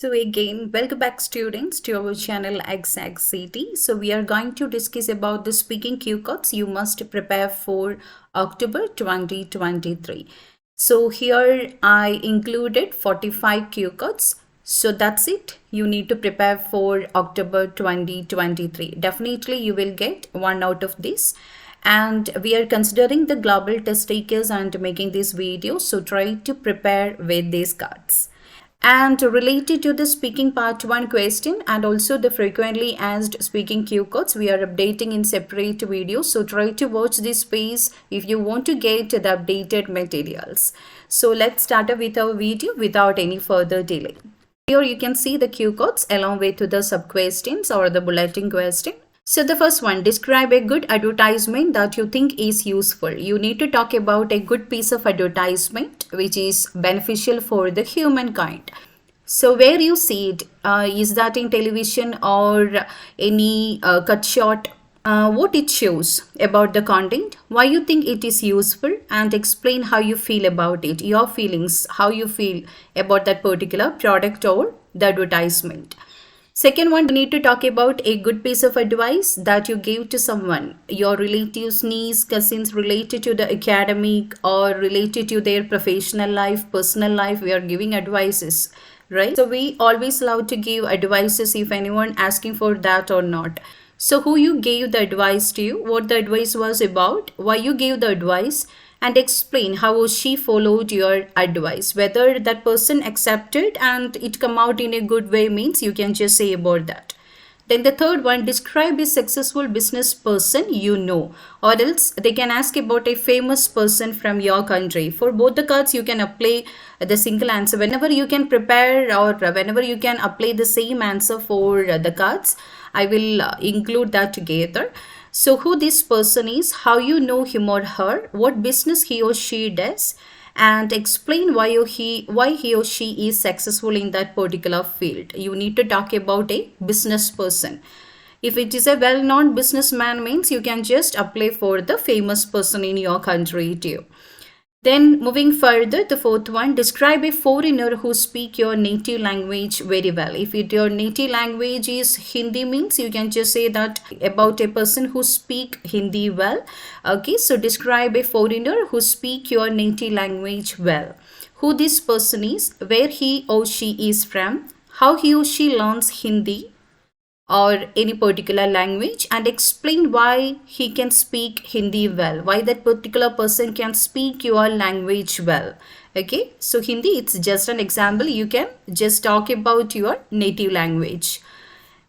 So again, welcome back students to our channel Ach'z. So we are going to discuss about the speaking cue cards you must prepare for October 2023. So here I included 45 cue cards. So that's it. You need to prepare for October 2023. Definitely you will get one out of this. And we are considering the global test takers and making this video. So try to prepare with these cards. And related to the speaking part 1 question and also the frequently asked speaking cue cards, we are updating in separate videos. So try to watch this space if you want to get the updated materials. So let's start with our video without any further delay. Here you can see the cue cards along with the sub questions or the bulletin question. So the first one, describe a good advertisement that you think is useful. You need to talk about a good piece of advertisement which is beneficial for the humankind. So where you see it, is that in television or any cut shot? What it shows about the content, why you think it is useful, and explain how you feel about it, your feelings, how you feel about that particular product or the advertisement. Second one, you need to talk about a good piece of advice that you gave to someone, your relatives, niece, cousins, related to the academic or related to their professional life, personal life. We are giving advices, right? So we always love to give advices if anyone asking for that or not. So who you gave the advice to, what the advice was about, why you gave the advice, and explain how she followed your advice, whether that person accepted and it come out in a good way means you can just say about that. Then the third one, describe a successful business person you know, or else they can ask about a famous person from your country. For both the cards you can apply the single answer. Whenever you can prepare or whenever you can apply the same answer for the cards, I will include that together. So who this person is, how you know him or her, what business he or she does, and explain why he or she is successful in that particular field. You need to talk about a business person. If it is a well-known businessman means you can just apply for the famous person in your country too. Then moving further, the fourth one, describe a foreigner who speak your native language very well. If your native language is Hindi means you can just say that about a person who speak Hindi well. Okay, so describe a foreigner who speak your native language well. Who this person is, where he or she is from, how he or she learns Hindi or any particular language, and explain why he can speak Hindi well, why that particular person can speak your language well. Okay, so Hindi, it's just an example. You can just talk about your native language.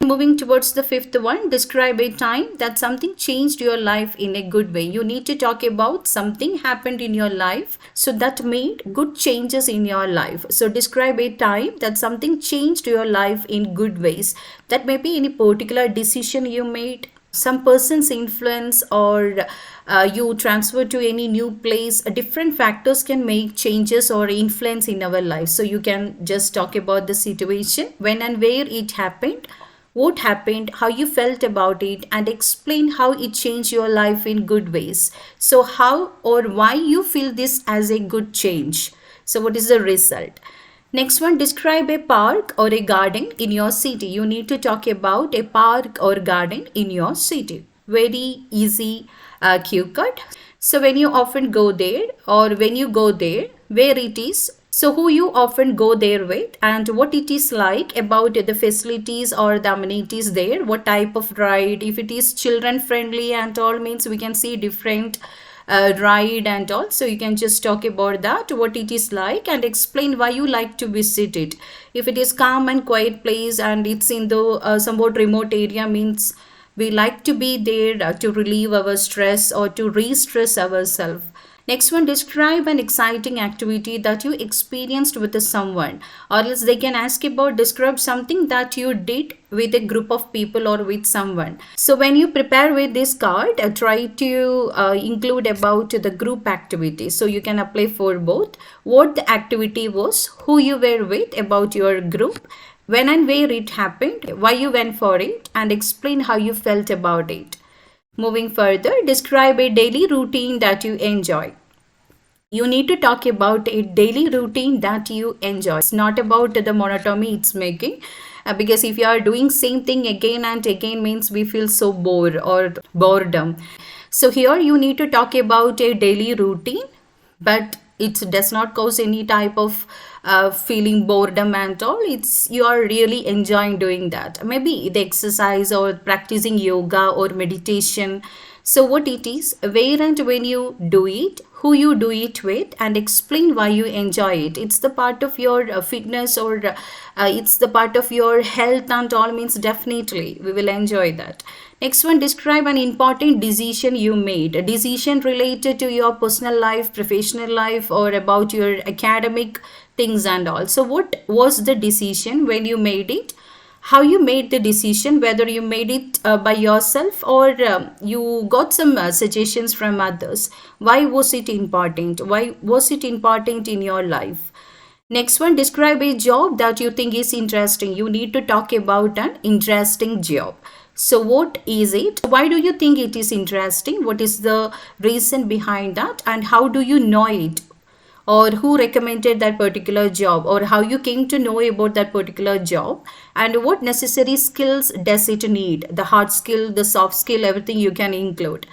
Moving towards the fifth one, describe a time that something changed your life in a good way. You need to talk about something happened in your life so that made good changes in your life. So describe a time that something changed your life in good ways. That may be any particular decision you made, some person's influence, or you transfer to any new place. Different factors can make changes or influence in our life. So you can just talk about the situation, when and where it happened, what happened, how you felt about it, and explain how it changed your life in good ways. So how or why you feel this as a good change. So what is the result? Next one, describe a park or a garden in your city. You need to talk about a park or garden in your city. Very easy cue card. So when you often go there, or when you go there, where it is, so who you often go there with, and what it is like, about the facilities or the amenities there, what type of ride, if it is children friendly and all means we can see different ride and all. So you can just talk about that, what it is like, and explain why you like to visit it. If it is calm and quiet place and it's in the somewhat remote area means we like to be there to relieve our stress or to re-stress ourselves. Next one, describe an exciting activity that you experienced with someone, or else they can ask about describe something that you did with a group of people or with someone. So when you prepare with this card, try to include about the group activity. So you can apply for both, what the activity was, who you were with, about your group, when and where it happened, why you went for it, and explain how you felt about it. Moving further, describe a daily routine that you enjoy. You need to talk about a daily routine that you enjoy. It's not about the monotony it's making. Because if you are doing same thing again and again means we feel so bored or boredom. So here you need to talk about a daily routine, but it does not cause any type of feeling boredom and all. It's you are really enjoying doing that. Maybe the exercise or practicing yoga or meditation. So what it is, where and when you do it, who you do it with, and explain why you enjoy it. It's the part of your fitness, or it's the part of your health and all means definitely we will enjoy that. Next one, describe an important decision you made. A decision related to your personal life, professional life, or about your academic things and all. So what was the decision when you made it? How you made the decision, whether you made it by yourself or you got some suggestions from others. Why was it important? Why was it important in your life? Next one, describe a job that you think is interesting. You need to talk about an interesting job. So what is it? Why do you think it is interesting? What is the reason behind that? And how do you know it? Or who recommended that particular job, or how you came to know about that particular job, and what necessary skills does it need? The hard skill, the soft skill, everything you can include.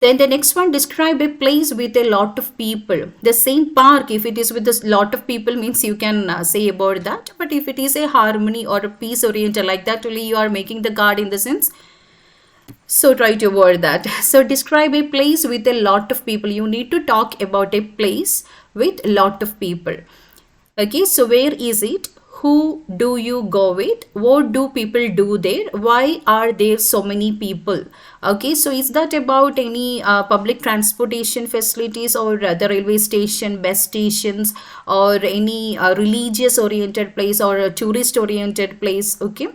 Then the next one, describe a place with a lot of people. The same park, if it is with a lot of people means you can say about that. But if it is a harmony or a peace oriented like that, only you are making the card in the sense. So try to avoid that. So describe a place with a lot of people. You need to talk about a place with a lot of people. Okay, so where is it? Who do you go with? What do people do there? Why are there so many people? Okay, so is that about any public transportation facilities, or the railway station, bus stations, or any religious oriented place or a tourist oriented place? Okay.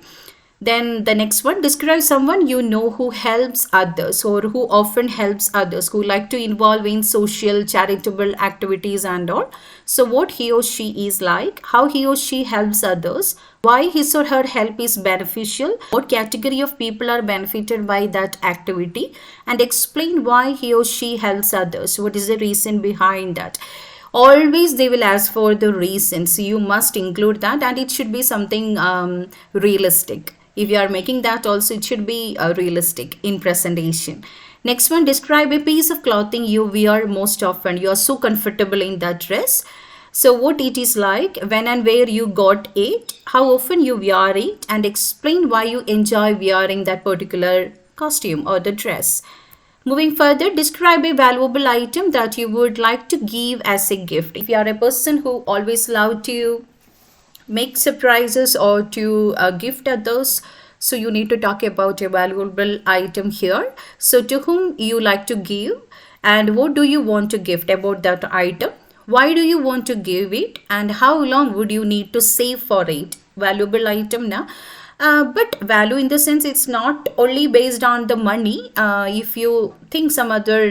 Then the next one, describe someone you know who helps others, or who often helps others, who like to involve in social charitable activities and all. So what he or she is like, how he or she helps others, why his or her help is beneficial, what category of people are benefited by that activity, and explain why he or she helps others. What is the reason behind that? Always they will ask for the reason, so you must include that, and it should be something realistic. If you are making that also, it should be realistic in presentation. Next one, describe a piece of clothing you wear most often. You are so comfortable in that dress. So what it is like, when and where you got it, how often you wear it, and explain why you enjoy wearing that particular costume or the dress. Moving further, describe a valuable item that you would like to give as a gift. If you are a person who always love to make surprises or to gift others, so you need to talk about a valuable item here. So to whom you like to give, and what do you want to gift about that item? Why do you want to give it, and how long would you need to save for it? Valuable item now. But value in the sense, it's not only based on the money. If you think some other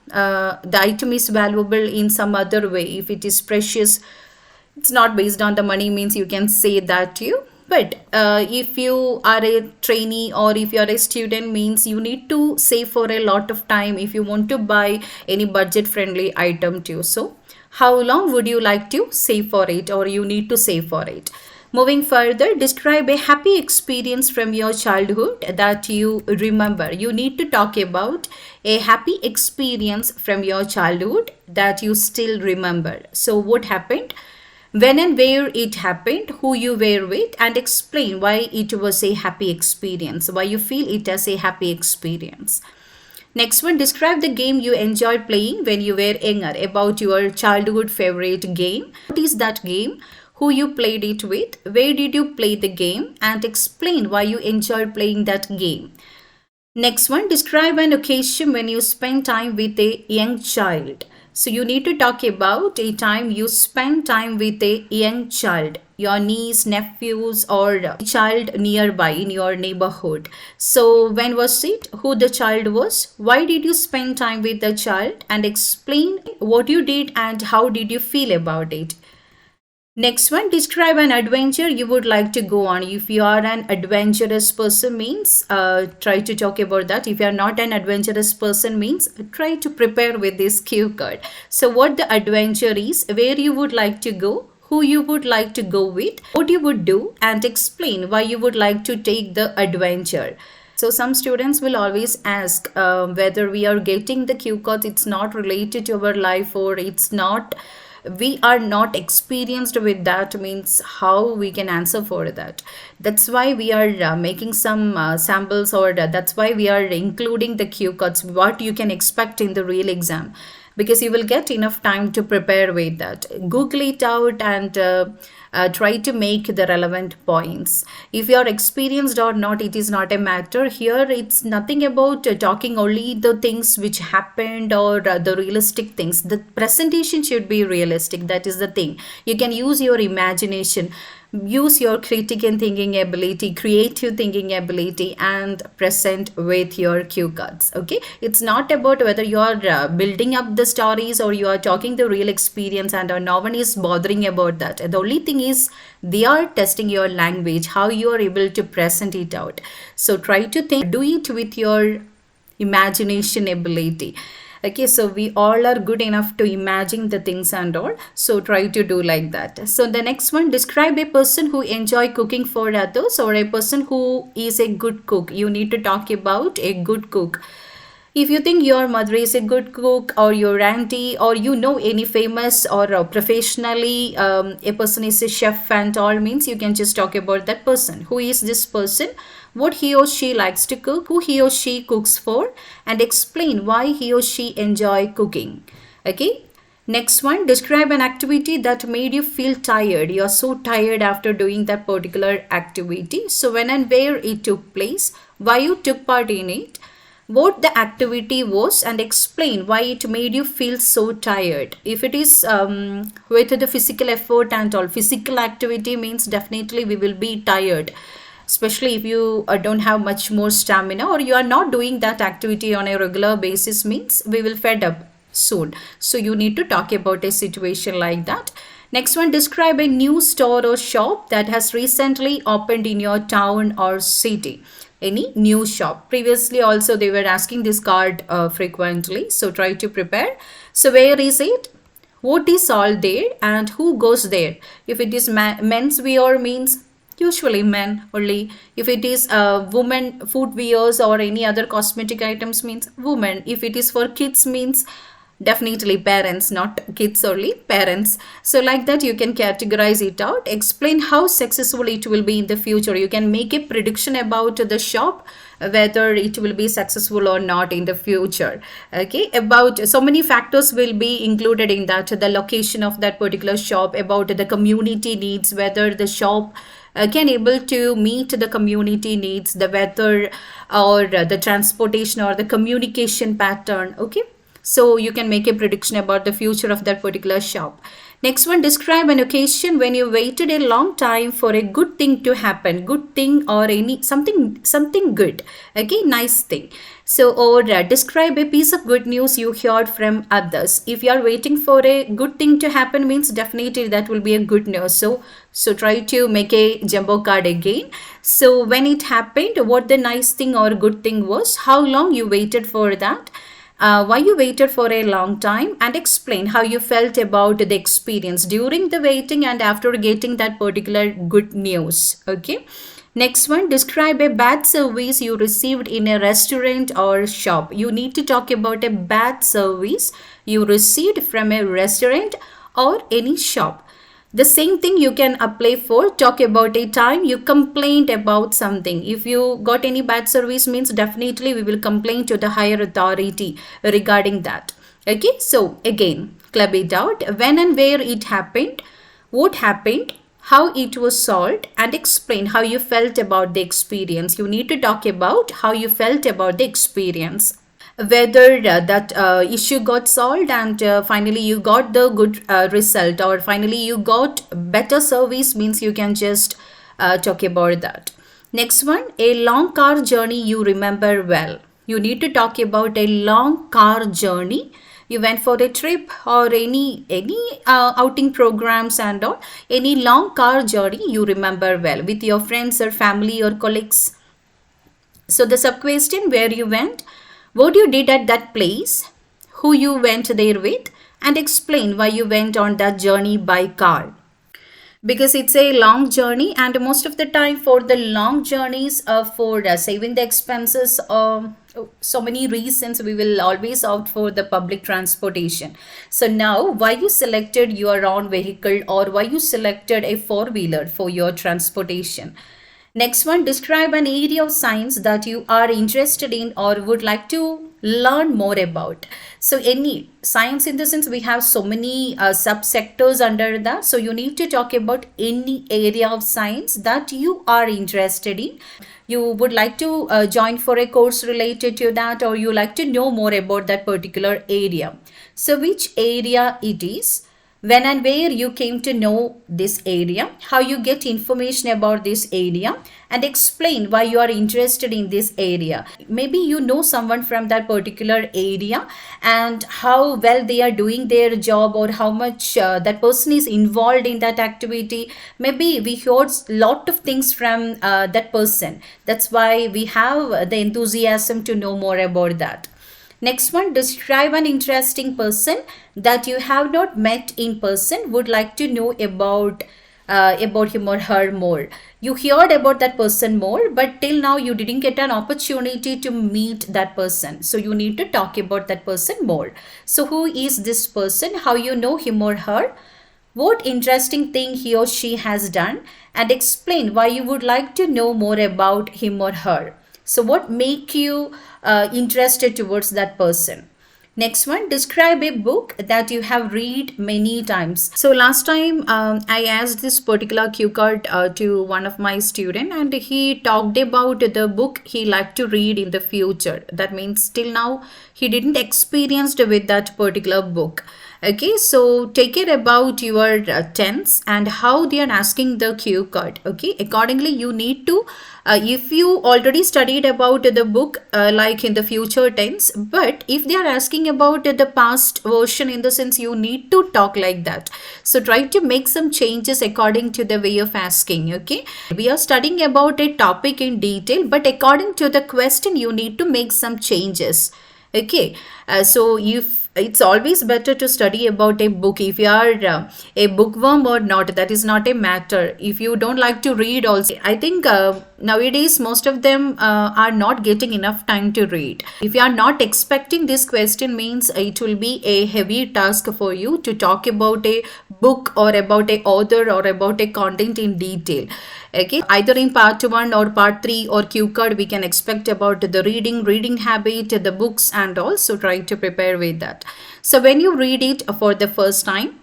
the item is valuable in some other way, if it is precious, it's not based on the money means you can say that to you. But if you are a trainee or if you are a student means you need to save for a lot of time if you want to buy any budget friendly item too. So how long would you like to save for it, or you need to save for it? Moving further, describe a happy experience from your childhood that you remember. You need to talk about a happy experience from your childhood that you still remember. So what happened? When and where it happened, who you were with, and explain why it was a happy experience, why you feel it as a happy experience. Next one, describe the game you enjoyed playing when you were younger, about your childhood favorite game. What is that game? Who you played it with? Where did you play the game? And explain why you enjoyed playing that game. Next one, describe an occasion when you spend time with a young child. So you need to talk about a time you spend time with a young child, your niece, nephews, or a child nearby in your neighborhood. So when was it? Who the child was? Why did you spend time with the child? And explain what you did and how did you feel about it. Next one, describe an adventure you would like to go on. If you are an adventurous person means try to talk about that. If you are not an adventurous person means try to prepare with this cue card. So what the adventure is, where you would like to go, who you would like to go with, what you would do, and explain why you would like to take the adventure. So some students will always ask whether we are getting the cue cards, it's not related to our life or it's not, we are not experienced with that means how we can answer for that. That's why we are making some samples, or that's why we are including the cue cards, what you can expect in the real exam, because you will get enough time to prepare with that. Google it out and try to make the relevant points. If you are experienced or not, it is not a matter here. It's nothing about talking only the things which happened or the realistic things. The presentation should be realistic, that is the thing. You can use your imagination, use your critical thinking ability, creative thinking ability, and present with your cue cards. Okay, it's not about whether you are building up the stories or you are talking the real experience, and no one is bothering about that. The only thing is they are testing your language, how you are able to present it out. So try to think, do it with your imagination ability. Okay, so we all are good enough to imagine the things and all, so try to do like that. So the next one, describe a person who enjoy cooking for others, or a person who is a good cook. You need to talk about a good cook. If you think your mother is a good cook, or your auntie, or you know any famous or professionally a person is a chef and all means, you can just talk about that person. Who is this person? What he or she likes to cook, who he or she cooks for, and explain why he or she enjoy cooking. Okay. Next one, describe an activity that made you feel tired. You are so tired after doing that particular activity. So when and where it took place, why you took part in it, what the activity was, and explain why it made you feel so tired. If it is with the physical effort and all, physical activity means definitely we will be tired, especially if you don't have much more stamina, or you are not doing that activity on a regular basis means we will fed up soon. So you need to talk about a situation like that. Next one, describe a new store or shop that has recently opened in your town or city. Any new shop. Previously also they were asking this card frequently, so try to prepare. So where is it, what is all there, and who goes there. If it is men's wear means usually men only. If it is women food wears or any other cosmetic items means women. If it is for kids means definitely parents, not kids only, parents. So like that you can categorize it out. Explain how successful it will be in the future. You can make a prediction about the shop, whether it will be successful or not in the future. Okay, about so many factors will be included in that. The location of that particular shop, about the community needs, whether the shop can able to meet the community needs, the weather, or the transportation, or the communication pattern. Okay, so you can make a prediction about the future of that particular shop. Next one, describe an occasion when you waited a long time for a good thing to happen. Good thing or any something good. Okay, nice thing. So, or describe a piece of good news you heard from others. If you are waiting for a good thing to happen means definitely that will be a good news. So try to make a jumbo card again. So when it happened, what the nice thing or good thing was, how long you waited for that, why you waited for a long time, and explain how you felt about the experience during the waiting and after getting that particular good news. Okay. Next one, describe a bad service you received in a restaurant or shop. You need to talk about a bad service you received from a restaurant or any shop. The same thing you can apply for talk about a time you complained about something. If you got any bad service means definitely we will complain to the higher authority regarding that. Okay, so again, club it out. When and where it happened, what happened, how it was solved, and explain how you felt about the experience. You need to talk about how you felt about the experience, whether that issue got solved and finally you got the good result, or finally you got better service means you can just talk about that. Next one, a long car journey you remember well. You need to talk about a long car journey you went for a trip or any outing programs and all, any long car journey you remember well with your friends or family or colleagues. So the sub question, where you went, what you did at that place, who you went there with, and explain why you went on that journey by car. Because it's a long journey, and most of the time for the long journeys, for saving the expenses, so many reasons we will always opt for the public transportation. So now, why you selected your own vehicle, or why you selected a four-wheeler for your transportation. Next one, describe an area of science that you are interested in or would like to learn more about. So any science, in the sense we have so many subsectors under that. So you need to talk about any area of science that you are interested in. You would like to join for a course related to that, or you like to know more about that particular area. So which area it is, when and where you came to know this area, how you get information about this area, and explain why you are interested in this area. Maybe you know someone from that particular area and how well they are doing their job, or how much that person is involved in that activity. Maybe we heard lot of things from that person. That's why we have the enthusiasm to know more about that. Next one, describe an interesting person that you have not met in person, would like to know about him or her more. You heard about that person more, but till now you didn't get an opportunity to meet that person. So you need to talk about that person more. So who is this person? How you know him or her? What interesting thing he or she has done, and explain why you would like to know more about him or her. So what make you interested towards that person? Next one, describe a book that you have read many times. So last time I asked this particular cue card to one of my student, and he talked about the book he liked to read in the future. That means till now he didn't experienced with that particular book. Okay, so take care about your tense and how they are asking the cue card. Okay, accordingly you need to, if you already studied about the book like in the future tense, but if they are asking about the past version, in the sense you need to talk like that. So try to make some changes according to the way of asking. Okay, we are studying about a topic in detail, but according to the question you need to make some changes. Okay, so if it's always better to study about a book. If you are a bookworm or not, that is not a matter. If you don't like to read also, I think nowadays most of them are not getting enough time to read. If you are not expecting this question, means it will be a heavy task for you to talk about a book or about a author or about a content in detail. Okay, either in part 1 or part 3 or cue card we can expect about the reading habit, the books, and also try to prepare with that. So when you read it for the first time,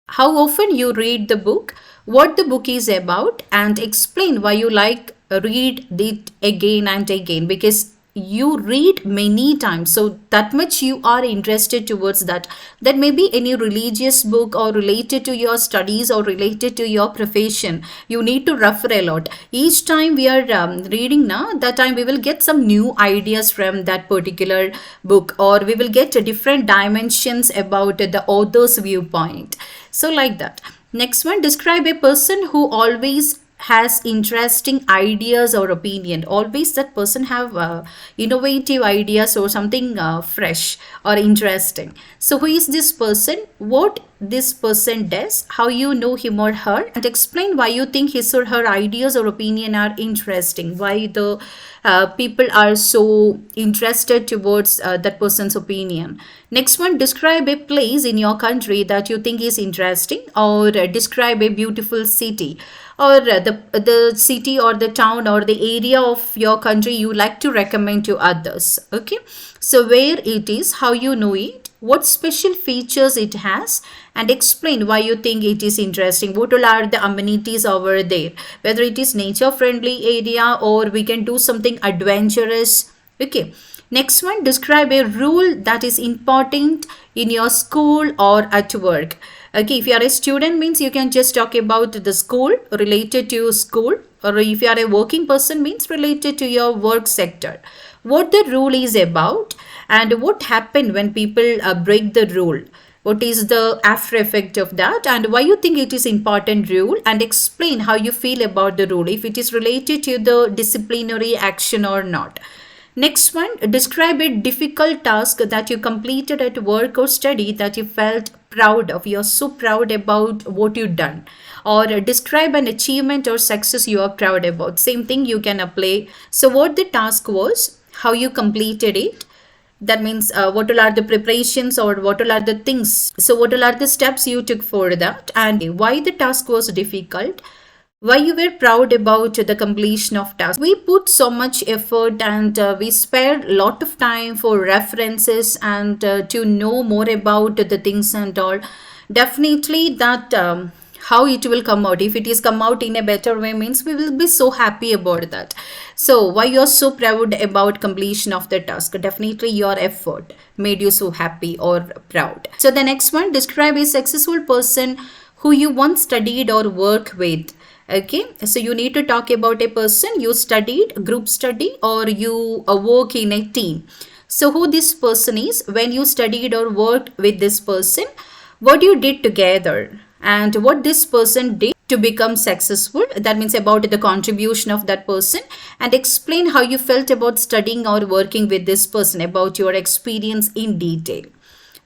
how often you read the book, what the book is about, and explain why you like read it again and again, because you read many times, so that much you are interested towards that. That may be any religious book or related to your studies or related to your profession, you need to refer a lot. Each time we are reading now, that time we will get some new ideas from that particular book, or we will get different dimensions about the author's viewpoint. So like that. Next one, describe a person who always has interesting ideas or opinion. Always that person have innovative ideas or something fresh or interesting. So who is this person, what this person does, how you know him or her, and explain why you think his or her ideas or opinion are interesting, why the people are so interested towards that person's opinion. Next one, describe a place in your country that you think is interesting, or describe a beautiful city, or the city or the town or the area of your country you like to recommend to others. Okay, so where it is, how you know it, what special features it has, and explain why you think it is interesting, what all are the amenities over there, whether it is nature friendly area or we can do something adventurous. Okay, next one, describe a rule that is important in your school or at work. Okay, if you are a student, means you can just talk about the school, related to school, or if you are a working person, means related to your work sector. What the rule is about, and what happened when people break the rule. What is the after effect of that, and why you think it is important rule, and explain how you feel about the rule, if it is related to the disciplinary action or not. Next one, describe a difficult task that you completed at work or study that you felt proud of. You're so proud about what you've done. Or describe an achievement or success you are proud about. Same thing you can apply. So, what the task was, how you completed it. That means what all are the preparations or what all are the things. So, what all are the steps you took for that, and why the task was difficult, why you were proud about the completion of tasks. We put so much effort, and we spared a lot of time for references and to know more about the things and all. Definitely that how it will come out, if it is come out in a better way, means we will be so happy about that. So why you're so proud about completion of the task? Definitely your effort made you so happy or proud. So the next one, describe a successful person who you once studied or worked with. Okay, so you need to talk about a person you studied, group study, or you work in a team. So who this person is, when you studied or worked with this person, what you did together, and what this person did to become successful. That means about the contribution of that person, and explain how you felt about studying or working with this person, about your experience in detail.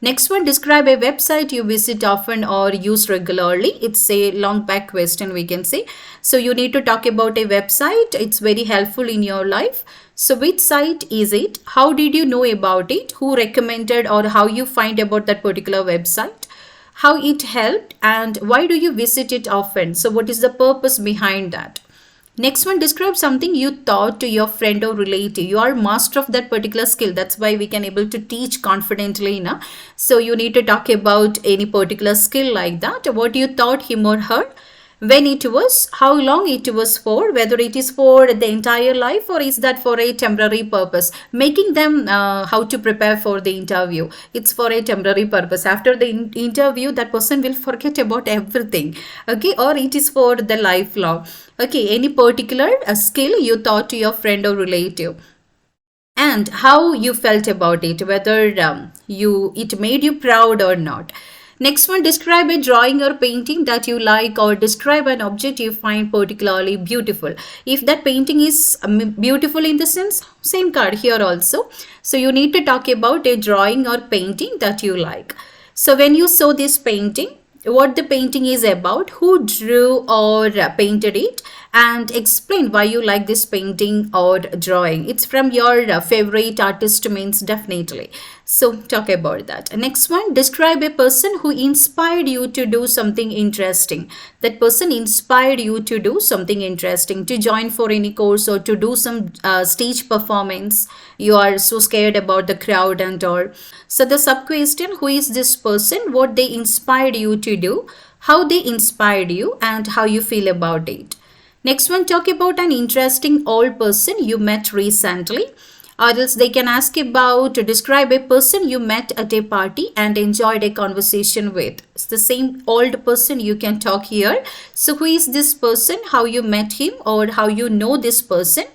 Next one, describe a website you visit often or use regularly. It's a long back question, we can say. So you need to talk about a website. It's very helpful in your life. So which site is it? How did you know about it? Who recommended, or how you find about that particular website? How it helped, and why do you visit it often? So what is the purpose behind that? Next one, describe something you taught to your friend or relative. You are master of that particular skill. That's why we can able to teach confidently now. So you need to talk about any particular skill like that. What you taught him or her, when it was, how long it was for, whether it is for the entire life or is that for a temporary purpose. Making them how to prepare for the interview. It's for a temporary purpose. After the interview, that person will forget about everything. Okay, or it is for the lifelong. Okay, any particular skill you taught to your friend or relative, and how you felt about it, whether it made you proud or not. Next one, describe a drawing or painting that you like, or describe an object you find particularly beautiful. If that painting is beautiful in the sense, same card here also. So you need to talk about a drawing or painting that you like. So when you saw this painting, what the painting is about, who drew or painted it, and explain why you like this painting or drawing. It's from your favorite artist, means definitely. So talk about that. Next one, describe a person who inspired you to do something interesting. That person inspired you to do something interesting, to join for any course or to do some stage performance. You are so scared about the crowd and all. So the sub question, who is this person, what they inspired you to do, how they inspired you, and how you feel about it. Next one, talk about an interesting old person you met recently. Or else they can ask about, to describe a person you met at a party and enjoyed a conversation with. It's the same old person you can talk here. So who is this person, how you met him, or how you know this person,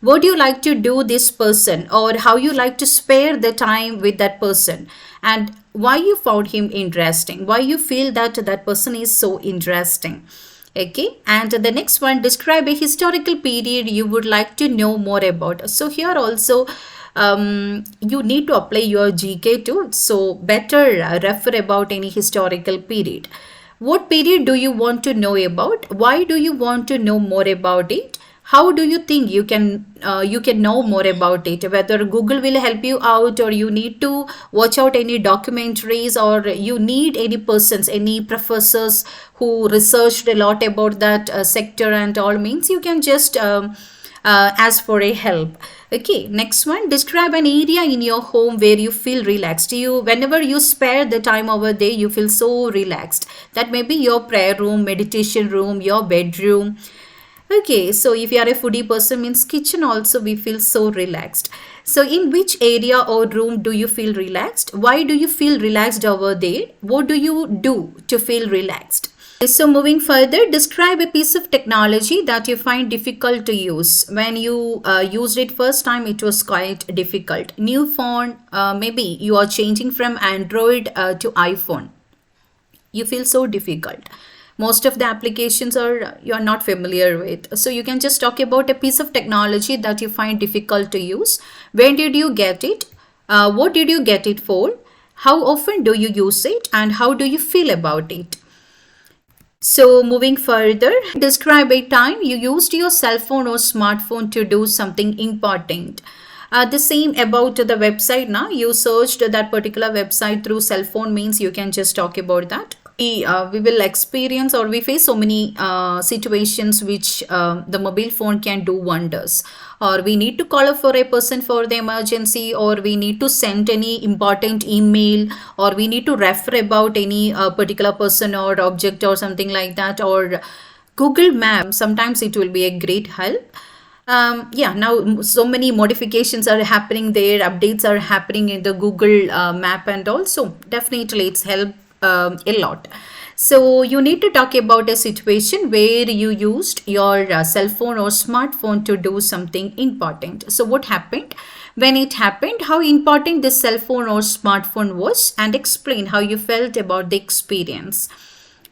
what do you like to do this person, or how you like to spare the time with that person, and why you found him interesting, why you feel that that person is so interesting. Okay, and the next one, describe a historical period you would like to know more about. So here also you need to apply your GK too, so better refer about any historical period. What period do you want to know about? Why do you want to know more about it? How do you think you can know more about it? Whether Google will help you out, or you need to watch out any documentaries, or you need any persons, any professors who researched a lot about that sector and all, means you can just ask for a help. Okay, next one, describe an area in your home where you feel relaxed. Whenever you spare the time over there, you feel so relaxed. That may be your prayer room, meditation room, your bedroom. Okay, so if you are a foodie person, means kitchen also we feel so relaxed. So in which area or room do you feel relaxed? Why do you feel relaxed over there? What do you do to feel relaxed? So moving further, describe a piece of technology that you find difficult to use. When you used it first time, it was quite difficult. New phone, maybe you are changing from Android to iPhone. You feel so difficult. Most of the applications are you are not familiar with. So you can just talk about a piece of technology that you find difficult to use. When did you get it? What did you get it for? How often do you use it? And how do you feel about it? So moving further, describe a time you used your cell phone or smartphone to do something important. The same about the website now. You searched that particular website through cell phone means you can just talk about that. We will experience or we face so many situations which the mobile phone can do wonders, or we need to call up for a person for the emergency, or we need to send any important email, or we need to refer about any particular person or object or something like that, or Google Map. Sometimes it will be a great help. Yeah, now so many modifications are happening there, updates are happening in the Google map, and also definitely it's helped a lot. So you need to talk about a situation where you used your cell phone or smartphone to do something important. So what happened? When it happened, how important this cell phone or smartphone was, and explain how you felt about the experience.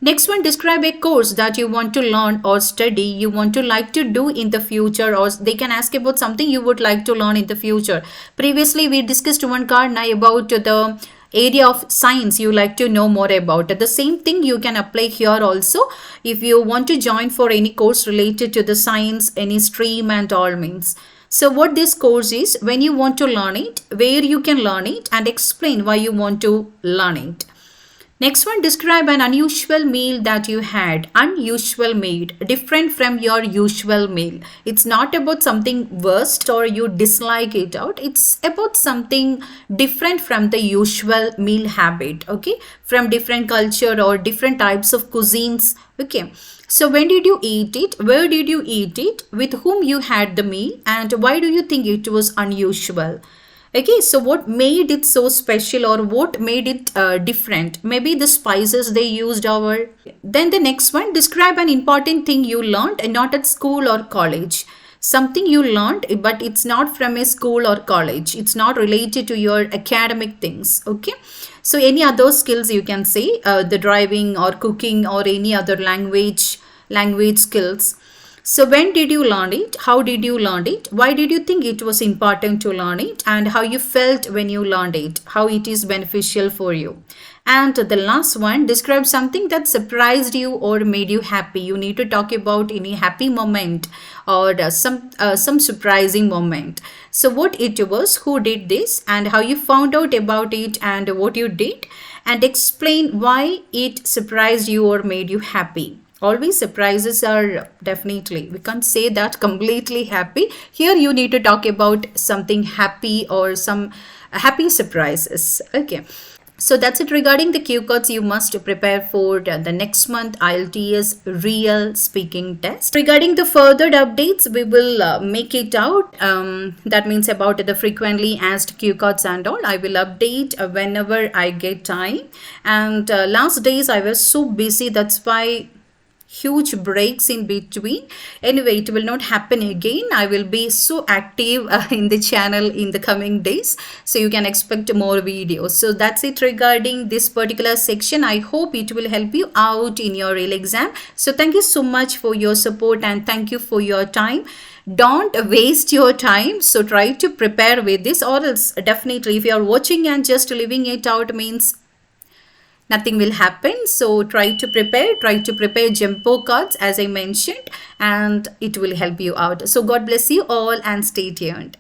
Next one, describe a course that you want to learn or study, you want to like to do in the future, or they can ask about something you would like to learn in the future. Previously, we discussed one card now about the area of science you like to know more about. The same thing you can apply here also. If you want to join for any course related to the science, any stream and all means. So what this course is, when you want to learn it, where you can learn it, and explain why you want to learn it. Next one, describe an unusual meal that you had. Unusual meal, different from your usual meal. It's not about something worst or you dislike it out. It's about something different from the usual meal habit. Okay, from different culture or different types of cuisines. Okay, so when did you eat it? Where did you eat it? With whom you had the meal? And why do you think it was unusual? Okay, so what made it so special, or what made it different? Maybe the spices they used over. Then the next one, describe an important thing you learned and not at school or college. Something you learned, but it's not from a school or college. It's not related to your academic things. Okay, so any other skills you can say, the driving or cooking or any other language skills. So when did you learn it? How did you learn it? Why did you think it was important to learn it? And how you felt when you learned it? How it is beneficial for you? And the last one, describe something that surprised you or made you happy. You need to talk about any happy moment or some surprising moment. So what it was, who did this, and how you found out about it, and what you did, and explain why it surprised you or made you happy. Always surprises are definitely, we can't say that completely happy. Here you need to talk about something happy or some happy surprises. Okay. So that's it regarding the cue cards you must prepare for the next month IELTS real speaking test. Regarding the further updates, we will make it out. That means about the frequently asked cue cards and all. I will update whenever I get time. And last days I was so busy, that's why huge breaks in between. Anyway, it will not happen again. I will be so active in the channel in the coming days, so you can expect more videos. So that's it regarding this particular section. I hope it will help you out in your real exam. So thank you so much for your support and thank you for your time. Don't waste your time. So try to prepare with this, or else definitely if you are watching and just leaving it out means nothing will happen. So try to prepare jumbo cards as I mentioned, and it will help you out. So God bless you all and stay tuned.